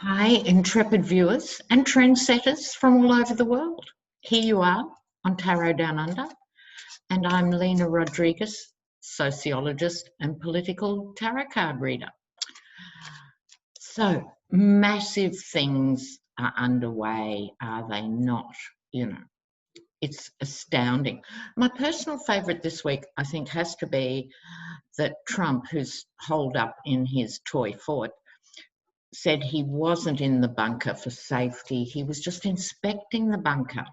Hi, intrepid viewers and trendsetters from all over the world. Here you are on Tarot Down Under, and I'm Lena Rodriguez, sociologist and political tarot card reader. So, massive things are underway, are they not? It's astounding. My personal favourite this week, I think, has to be that Trump, who's holed up in his toy fort, said he wasn't in the bunker for safety. He was just inspecting the bunker.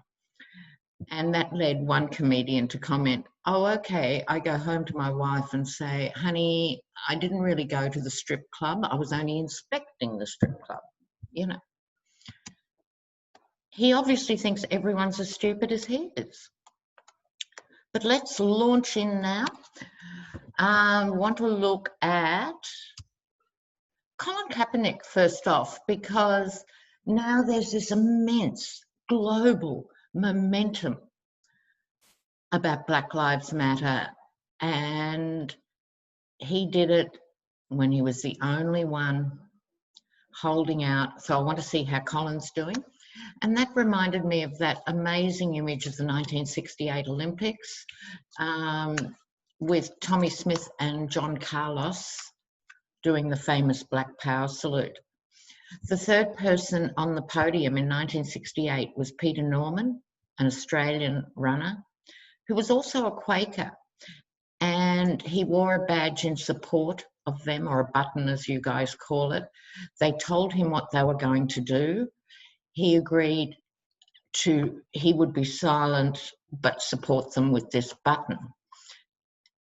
And that led one comedian to comment, oh, okay, I go home to my wife and say, honey, I didn't really go to the strip club. I was only inspecting the strip club. He obviously thinks everyone's as stupid as he is. But let's launch in now. Want to look at Colin Kaepernick first off, because now there's this immense global momentum about Black Lives Matter, and he did it when he was the only one holding out. So I want to see how Colin's doing. And that reminded me of that amazing image of the 1968 Olympics with Tommy Smith and John Carlos doing the famous Black Power salute. The third person on the podium in 1968 was Peter Norman, an Australian runner, who was also a Quaker, and he wore a badge in support of them, or a button as you guys call it. They told him what they were going to do. He agreed he would be silent but support them with this button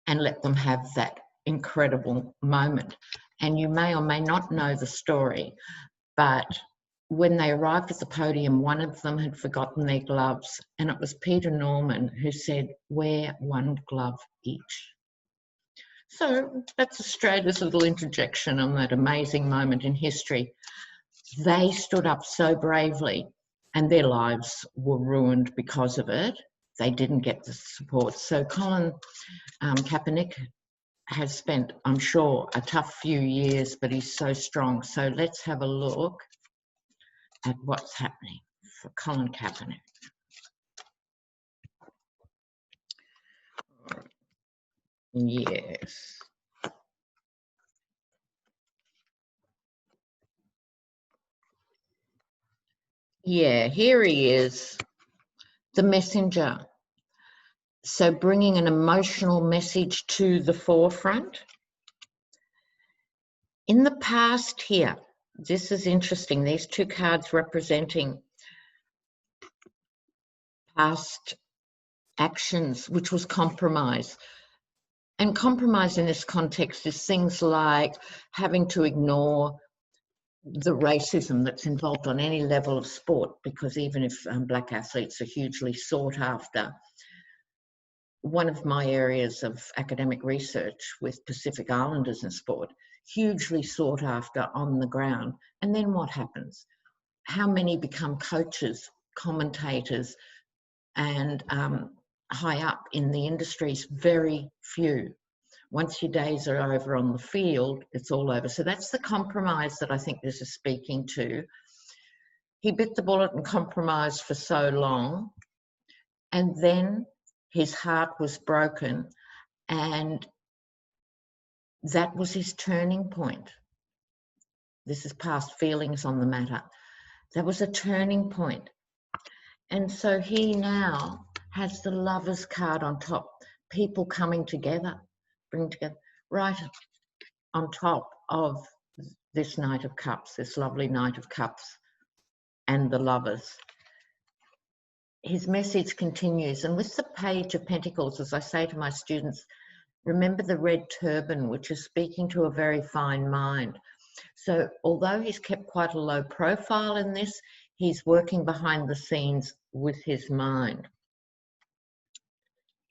and let them have that incredible moment. And you may or may not know the story, but when they arrived at the podium, one of them had forgotten their gloves, and it was Peter Norman who said, wear one glove each. So that's Australia's little interjection on that amazing moment in history. They stood up so bravely, and their lives were ruined because of it. They didn't get the support. So Colin Kaepernick has spent, I'm sure, a tough few years, but he's so strong. So let's have a look at what's happening for Colin Kaepernick. Yes. Yeah, here he is, the messenger. So bringing an emotional message to the forefront. In the past here, this is interesting, these two cards representing past actions, which was compromise. And compromise in this context is things like having to ignore the racism that's involved on any level of sport, because even if Black athletes are hugely sought after, one of my areas of academic research with Pacific Islanders in sport, hugely sought after on the ground. And then what happens? How many become coaches, commentators, and high up in the industries? Very few. Once your days are over on the field, it's all over. So that's the compromise that I think this is speaking to. He bit the bullet and compromised for so long, and then his heart was broken, and that was his turning point. This is past feelings on the matter. That was a turning point. And so he now has the Lover's card on top, people coming together, bring together, right on top of this Knight of Cups, this lovely Knight of Cups and the Lovers. His message continues, and with the Page of Pentacles, as I say to my students, remember the red turban, which is speaking to a very fine mind. So although he's kept quite a low profile in this, he's working behind the scenes with his mind.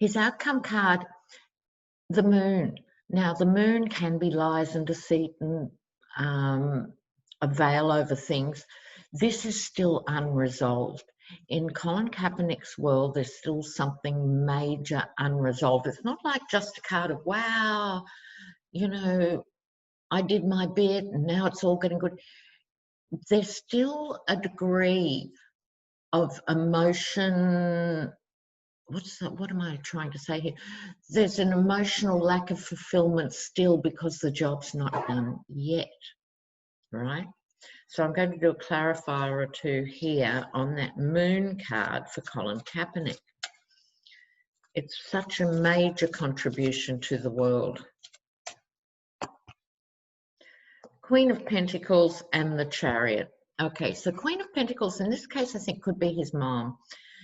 His outcome card, the Moon. Now, the Moon can be lies and deceit and a veil over things. This is still unresolved. In Colin Kaepernick's world, there's still something major unresolved. It's not like just a card of, wow, you know, I did my bit and now it's all getting good. there's still a degree of emotion. What am I trying to say here? There's an emotional lack of fulfillment still because the job's not done yet, right? So I'm going to do a clarifier or two here on that moon card for Colin Kaepernick. It's such a major contribution to the world. Queen of Pentacles and the Chariot. Okay, so Queen of Pentacles, in this case, I think could be his mom,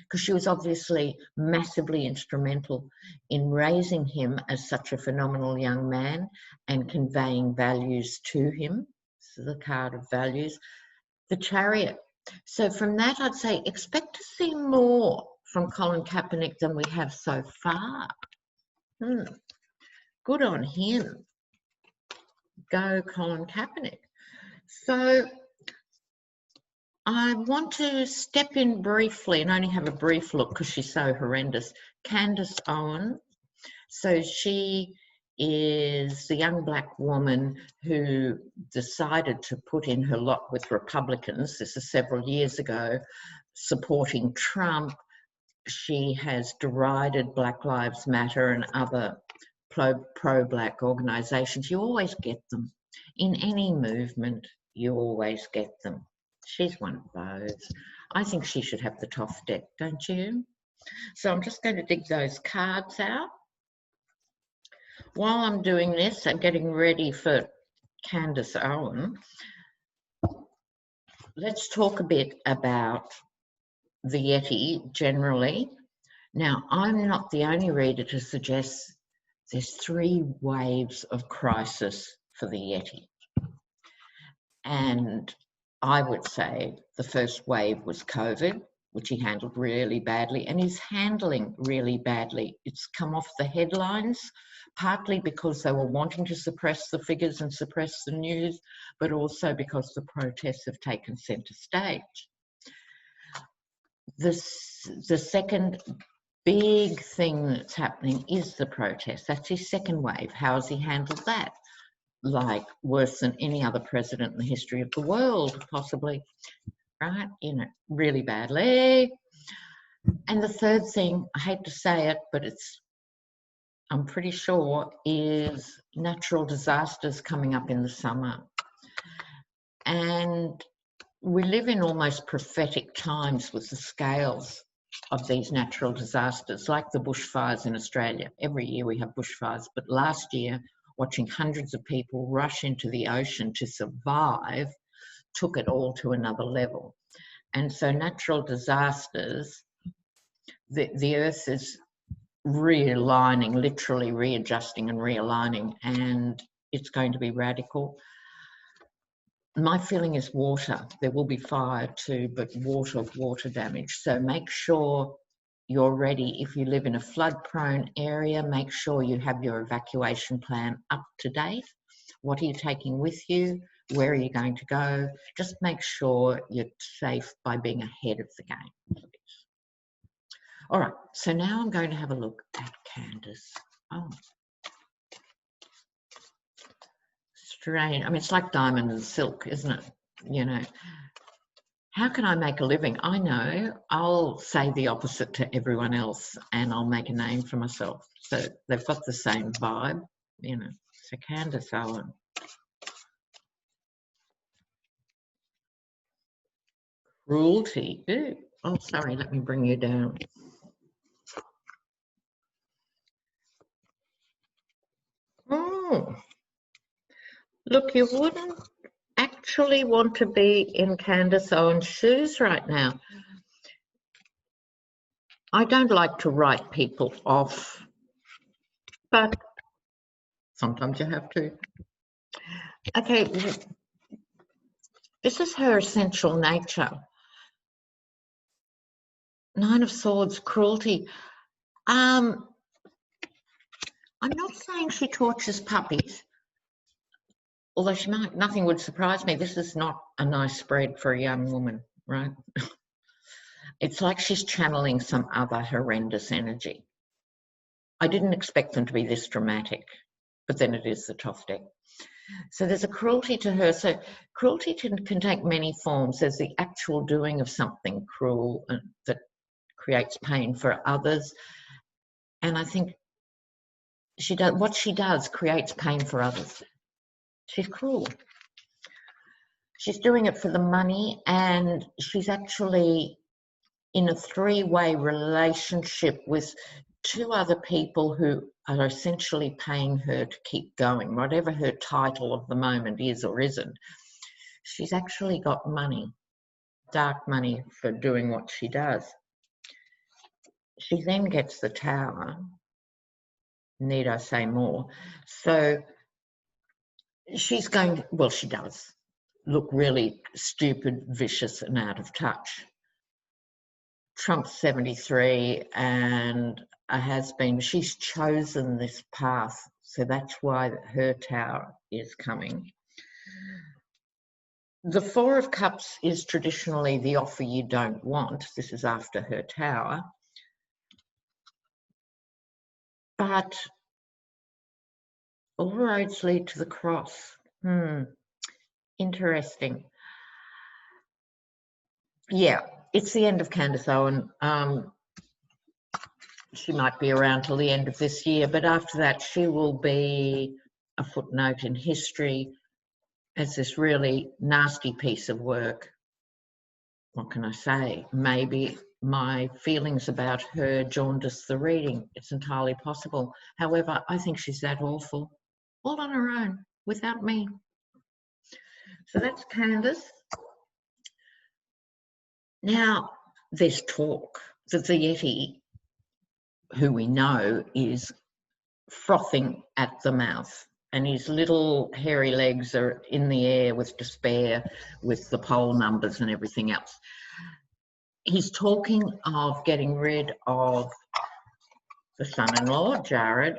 because she was obviously massively instrumental in raising him as such a phenomenal young man and conveying values to him. So the card of values. The Chariot. So from that, I'd say expect to see more from Colin Kaepernick than we have so far. Good on him. Go Colin Kaepernick. So I want to step in briefly and only have a brief look because she's so horrendous. Candace Owens. So she is the young black woman who decided to put in her lot with Republicans. This is several years ago, supporting Trump. She has derided Black Lives Matter and other pro-black organisations. You always get them. In any movement, you always get them. She's one of those. I think she should have the top deck, don't you? So I'm just going to dig those cards out. While I'm doing this, I'm getting ready for Candace Owens. Let's talk a bit about the Yeti generally. Now, I'm not the only reader to suggest there's 3 waves of crisis for the Yeti. And I would say the first wave was COVID, which he handled really badly, and he's handling really badly. It's come off the headlines, partly because they were wanting to suppress the figures and suppress the news, but also because the protests have taken centre stage. The second big thing that's happening is the protest. That's his second wave. How has he handled that? Like worse than any other president in the history of the world, possibly, right? You know, really badly. And the third thing, I hate to say it, but I'm pretty sure, is natural disasters coming up in the summer. And we live in almost prophetic times with the scales of these natural disasters, like the bushfires in Australia. Every year we have bushfires, but last year, watching hundreds of people rush into the ocean to survive took it all to another level. And so natural disasters, the earth is realigning, literally readjusting and realigning, and it's going to be radical. My feeling is water. There will be fire too, but water damage. So make sure you're ready. If you live in a flood-prone area, make sure you have your evacuation plan up to date. What are you taking with you? Where are you going to go? Just make sure you're safe by being ahead of the game. All right, so now I'm going to have a look at Candace. Oh. Strange. I mean, it's like diamond and silk, isn't it? You know, how can I make a living? I know I'll say the opposite to everyone else and I'll make a name for myself. So they've got the same vibe, you know. So Candace Owens. Cruelty. Ooh. Oh, sorry, let me bring you down. Oh. Look, you wouldn't actually want to be in Candace Owens' shoes right now. I don't like to write people off, but sometimes you have to. Okay, this is her essential nature. 9 of Swords, cruelty. I'm not saying she tortures puppies, although she might. Nothing would surprise me. This is not a nice spread for a young woman, right? It's like she's channeling some other horrendous energy. I didn't expect them to be this dramatic, but then it is the top deck. So there's a cruelty to her. So cruelty can take many forms. There's the actual doing of something cruel that creates pain for others. And I think what she does creates pain for others. She's cruel. She's doing it for the money, and she's actually in a three-way relationship with two other people who are essentially paying her to keep going, whatever her title of the moment is or isn't. She's actually got money, dark money, for doing what she does. She then gets the tower. Need I say more? So she's going to, well, she does look really stupid, vicious, and out of touch. Trump's 73 and has been, she's chosen this path, so that's why her tower is coming. The Four of Cups is traditionally the offer you don't want. This is after her tower. But all roads lead to the cross. Interesting. Yeah, it's the end of Candace Owens. She might be around till the end of this year, but after that she will be a footnote in history as this really nasty piece of work. What can I say? Maybe my feelings about her jaundice the reading. It's entirely possible. However, I think she's that awful, all on her own, without me. So that's Candace. Now, there's talk that the Yeti, who we know is frothing at the mouth, and his little hairy legs are in the air with despair, with the poll numbers and everything else. He's talking of getting rid of the son-in-law, Jared,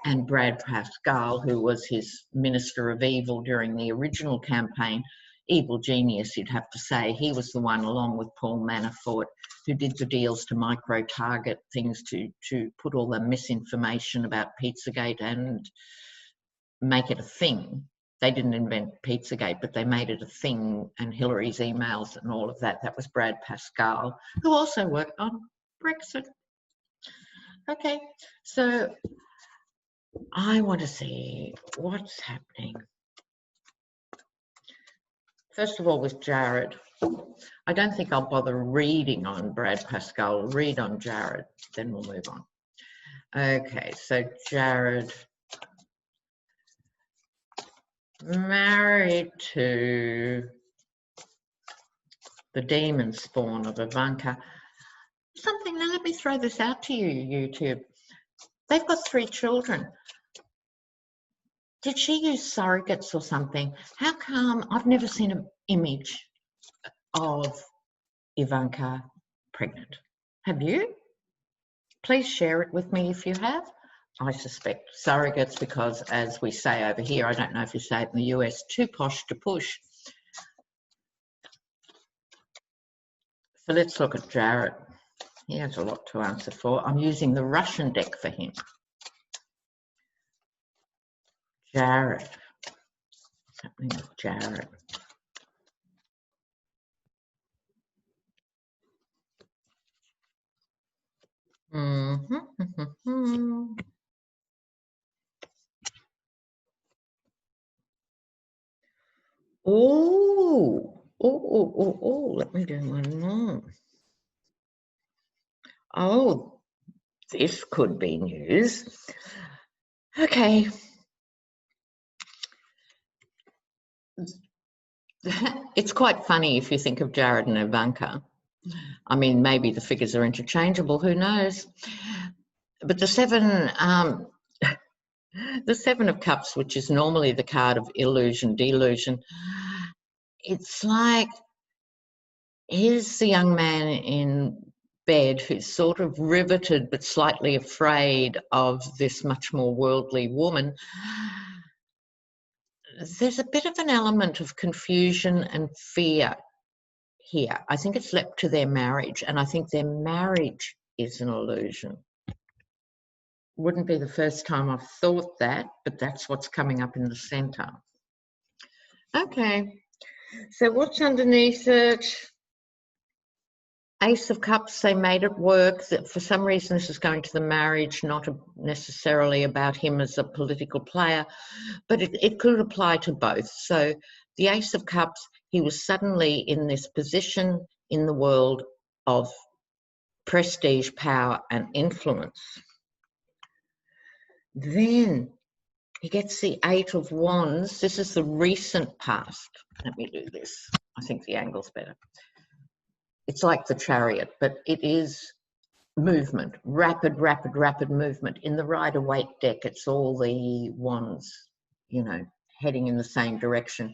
and Brad Pascal, who was his Minister of Evil during the original campaign. Evil genius, you'd have to say. He was the one, along with Paul Manafort, who did the deals to micro-target things to put all the misinformation about Pizzagate and make it a thing. They didn't invent Pizzagate, but they made it a thing, and Hillary's emails and all of that. That was Brad Pascal, who also worked on Brexit. Okay, so I want to see what's happening. First of all, with Jared, I don't think I'll bother reading on Brad Pascal. I'll read on Jared, then we'll move on. Okay, so Jared, married to the demon spawn of Ivanka. Something, now let me throw this out to you, YouTube. They've got 3 children. Did she use surrogates or something? How come I've never seen an image of Ivanka pregnant? Have you? Please share it with me if you have. I suspect surrogates because, as we say over here, I don't know if you say it in the US, too posh to push. So let's look at Jared. He has a lot to answer for. I'm using the Russian deck for him. Jared. What's happening with Jared? Oh, let me do one more. Oh, this could be news. Okay. It's quite funny if you think of Jared and Ivanka. I mean, maybe the figures are interchangeable, who knows? But the 7 of Cups, which is normally the card of illusion, delusion, it's like, here's the young man in bed who's sort of riveted but slightly afraid of this much more worldly woman. There's a bit of an element of confusion and fear here. I think it's leapt to their marriage, and I think their marriage is an illusion. Wouldn't be the first time I've thought that, but that's what's coming up in the centre. Okay. So what's underneath it? Ace of Cups, they made it work. That for some reason this is going to the marriage, not necessarily about him as a political player, but it could apply to both. So the Ace of Cups, he was suddenly in this position in the world of prestige, power, and influence. Then he gets the Eight of Wands. This is the recent past. Let me do this. I think the angle's better. It's like the Chariot, but it is movement, rapid movement. In the Rider-Waite deck, it's all the wands, you know, heading in the same direction.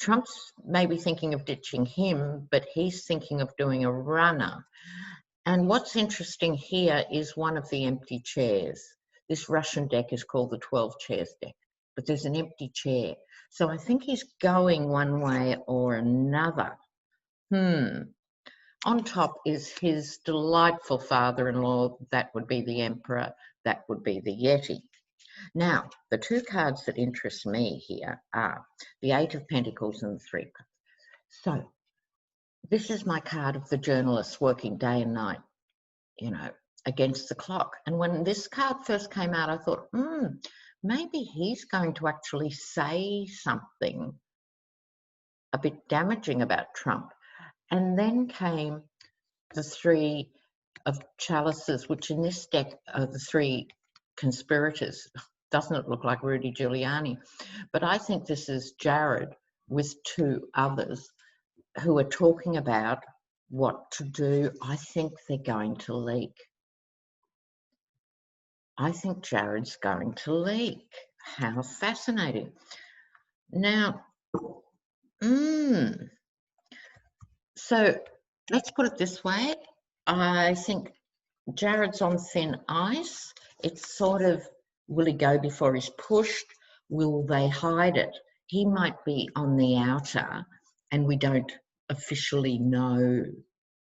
Trump's maybe thinking of ditching him, but he's thinking of doing a runner. And what's interesting here is one of the empty chairs. This Russian deck is called the 12 chairs deck, but there's an empty chair. So I think he's going one way or another. On top is his delightful father-in-law. That would be the Emperor. That would be the Yeti. Now, the two cards that interest me here are the Eight of Pentacles and the Three of Cups. So this is my card of the journalist working day and night, you know, against the clock. And when this card first came out, I thought, maybe he's going to actually say something a bit damaging about Trump. And then came the Three of Chalices, which in this deck are the three conspirators. Doesn't it look like Rudy Giuliani? But I think this is Jared with two others who are talking about what to do. I think they're going to leak. I think Jared's going to leak. How fascinating. Now, so let's put it this way. I think Jared's on thin ice. It's sort of, will he go before he's pushed? Will they hide it? He might be on the outer and we don't officially know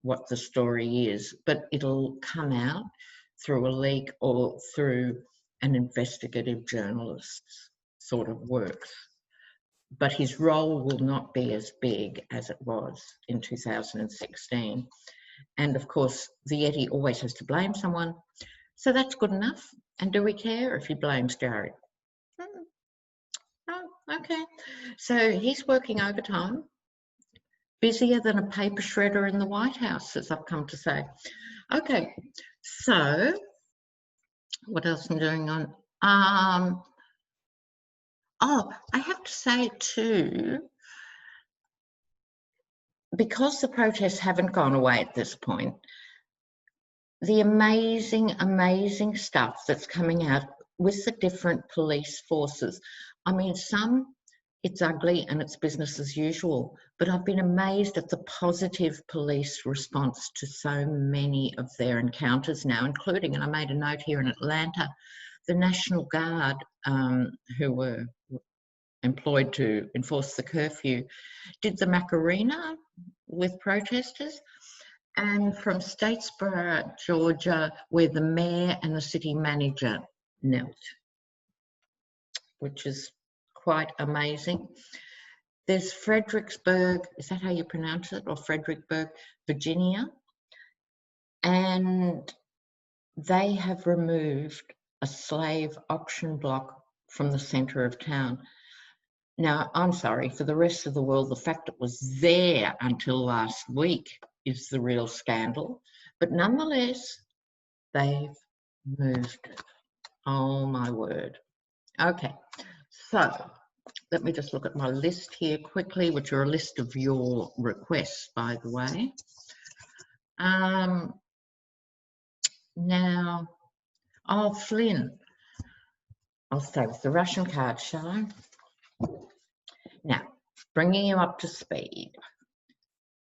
what the story is, but it'll come out through a leak or through an investigative journalist's sort of works. But his role will not be as big as it was in 2016. And of course, the Yeti always has to blame someone. So that's good enough. And do we care if he blames Jared? Oh, okay. So he's working overtime, busier than a paper shredder in the White House, as I've come to say. Okay, so what else am I doing on? Oh, I have to say too, because the protests haven't gone away at this point, the amazing, amazing stuff that's coming out with the different police forces. I mean, some, it's ugly and it's business as usual, but I've been amazed at the positive police response to so many of their encounters now, including, and I made a note here in Atlanta, the National Guard, who were employed to enforce the curfew, did the Macarena with protesters. And from Statesboro, Georgia, where the mayor and the city manager knelt, which is quite amazing. There's Fredericksburg, is that how you pronounce it? Or Fredericksburg, Virginia. And they have removed a slave auction block from the center of town. Now, I'm sorry, for the rest of the world, the fact it was there until last week is the real scandal. But nonetheless, they've moved it. Oh, my word. Okay, so let me just look at my list here quickly, which are a list of your requests, by the way. Now, oh, Flynn. I'll stay with the Russian card, shall I? Now, bringing you up to speed.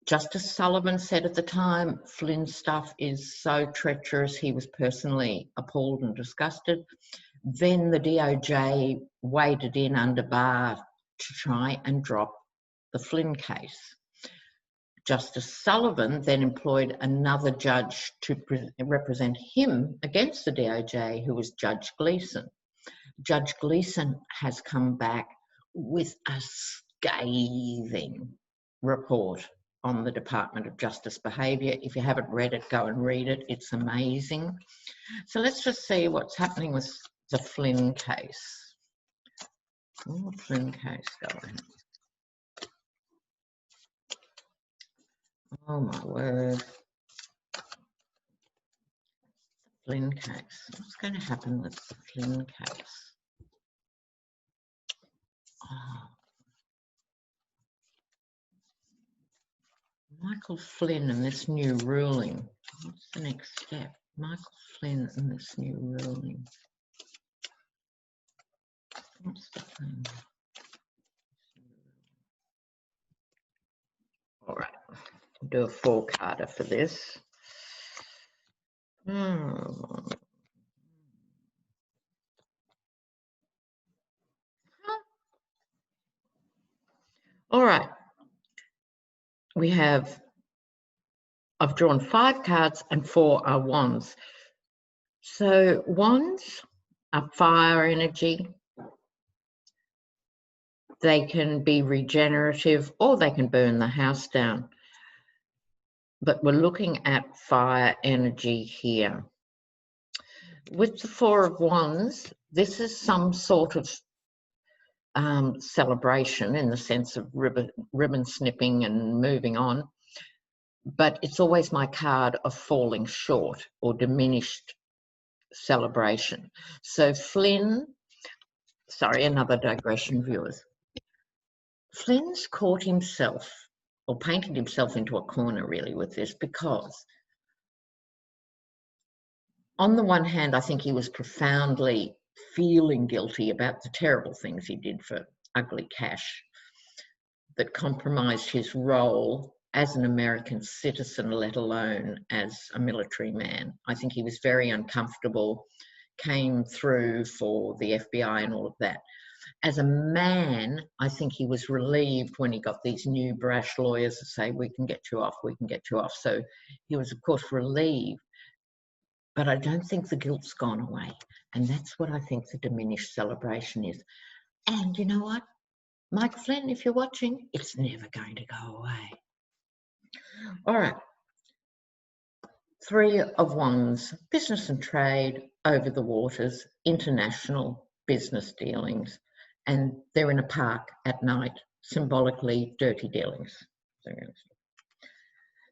Justice Sullivan said at the time, Flynn's stuff is so treacherous, he was personally appalled and disgusted. Then the DOJ waded in under bar to try and drop the Flynn case. Justice Sullivan then employed another judge to represent him against the DOJ, who was Judge Gleeson. Judge Gleeson has come back with a scathing report on the Department of Justice behaviour. If you haven't read it, go and read it. It's amazing. So let's just see what's happening with the Flynn case. Oh, Flynn case going. Oh my word. Flynn case. What's going to happen with the Flynn case? Oh. Michael Flynn and this new ruling. What's the next step? Michael Flynn and this new ruling. What's the thing? All right, I'll do a four-carder for this. All right, I've drawn 5 cards and 4 are wands. So wands are fire energy. They can be regenerative or they can burn the house down. But we're looking at fire energy here. With the 4 of wands, this is some sort of celebration in the sense of ribbon snipping and moving on. But it's always my card of falling short or diminished celebration. So Flynn, sorry, another digression, viewers. Flynn's caught himself or painted himself into a corner really with this, because on the one hand, I think he was profoundly feeling guilty about the terrible things he did for ugly cash that compromised his role as an American citizen, let alone as a military man. I think he was very uncomfortable, came through for the FBI and all of that. As a man, I think he was relieved when he got these new brash lawyers to say, we can get you off, we can get you off. So he was, of course, relieved. But I don't think the guilt's gone away. And that's what I think the diminished celebration is. And you know what? Mike Flynn, if you're watching, it's never going to go away. All right. 3 of wands, business and trade, over the waters, international business dealings. And they're in a park at night, symbolically dirty dealings.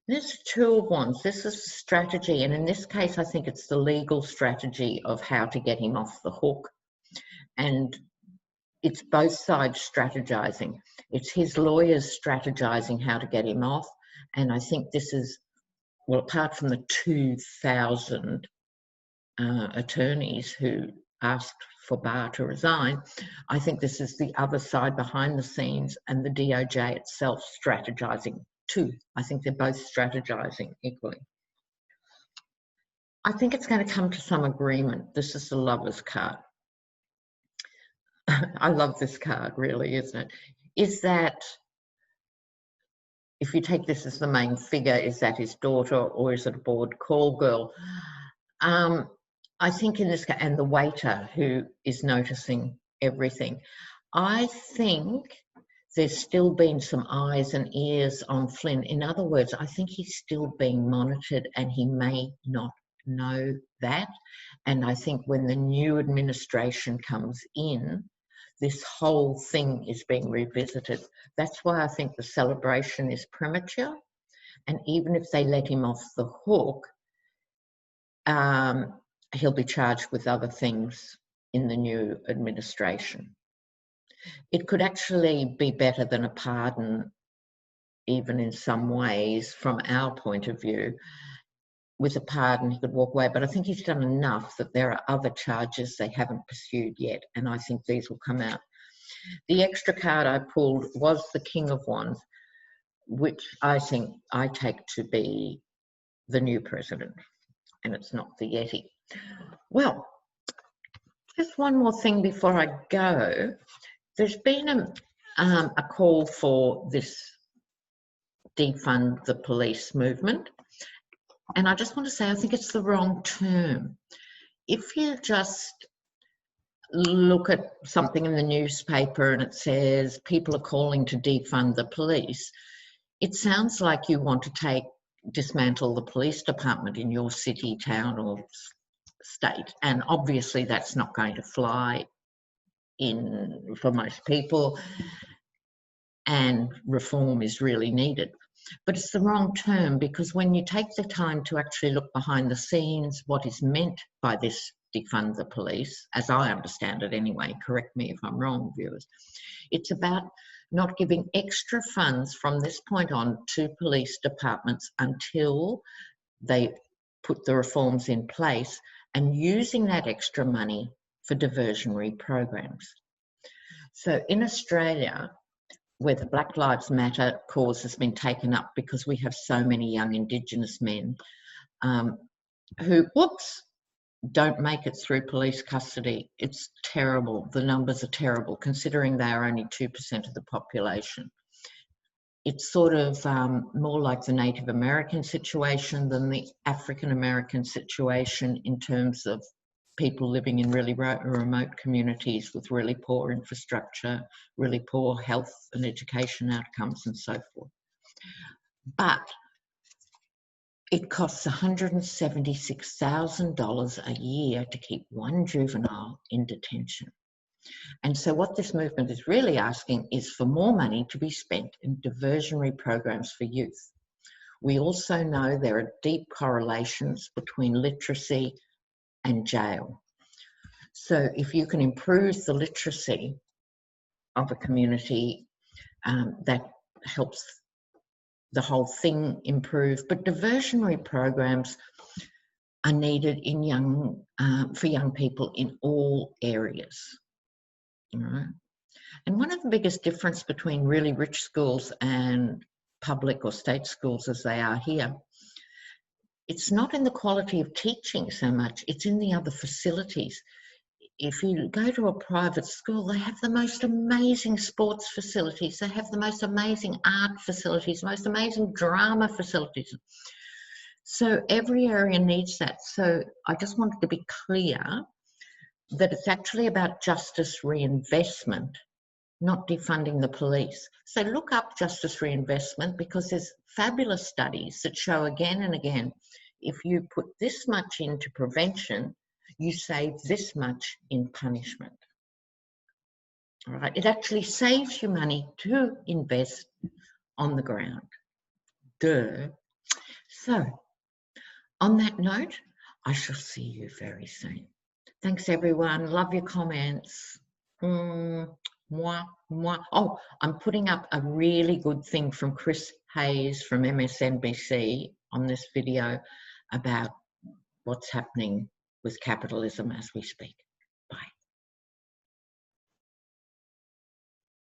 This 2 of wands, this is a strategy, and in this case, I think it's the legal strategy of how to get him off the hook. And it's both sides strategizing. It's his lawyers strategizing how to get him off. And I think this is, well, apart from the 2,000 attorneys who asked for Barr to resign, I think this is the other side behind the scenes and the DOJ itself strategizing too. I think they're both strategizing equally. I think it's going to come to some agreement. This is the Lover's card. I love this card, really, isn't it? Is that, if you take this as the main figure, is that his daughter or is it a bored call girl? I think in this case, and the waiter who is noticing everything, I think there's still been some eyes and ears on Flynn. In other words, I think he's still being monitored and he may not know that. And I think when the new administration comes in, this whole thing is being revisited. That's why I think the celebration is premature. And even if they let him off the hook, he'll be charged with other things in the new administration. It could actually be better than a pardon, even in some ways, from our point of view. With a pardon, he could walk away, but I think he's done enough that there are other charges they haven't pursued yet, and I think these will come out. The extra card I pulled was the King of Wands, which I think I take to be the new president, and it's not the Yeti. Well, just one more thing before I go. There's been a call for this defund the police movement. And I just want to say, I think it's the wrong term. If you just look at something in the newspaper and it says people are calling to defund the police, it sounds like you want to dismantle the police department in your city, town or state. And obviously that's not going to fly for most people, and reform is really needed. But it's the wrong term, because when you take the time to actually look behind the scenes, what is meant by this defund the police, as I understand it anyway, correct me if I'm wrong, viewers, it's about not giving extra funds from this point on to police departments until they put the reforms in place, and using that extra money for diversionary programs. So in Australia, where the Black Lives Matter cause has been taken up because we have so many young Indigenous men who, don't make it through police custody. It's terrible. The numbers are terrible, considering they are only 2% of the population. It's sort of more like the Native American situation than the African American situation, in terms of people living in really remote communities with really poor infrastructure, really poor health and education outcomes and so forth. But it costs $176,000 a year to keep one juvenile in detention. And so what this movement is really asking is for more money to be spent in diversionary programs for youth. We also know there are deep correlations between literacy and jail. So if you can improve the literacy of a community, that helps the whole thing improve. But diversionary programs are needed for young people in all areas. All right. And one of the biggest difference between really rich schools and public or state schools as they are here, it's not in the quality of teaching so much, it's in the other facilities. If you go to a private school, they have the most amazing sports facilities, they have the most amazing art facilities, the most amazing drama facilities. So every area needs that. So I just wanted to be clear that it's actually about justice reinvestment, not defunding the police. So look up justice reinvestment, because there's fabulous studies that show again and again, if you put this much into prevention, you save this much in punishment. All right, it actually saves you money to invest on the ground. Duh. So, on that note, I shall see you very soon. Thanks, everyone. Love your comments. Mwah, mwah. Oh, I'm putting up a really good thing from Chris Hayes from MSNBC on this video about what's happening with capitalism as we speak.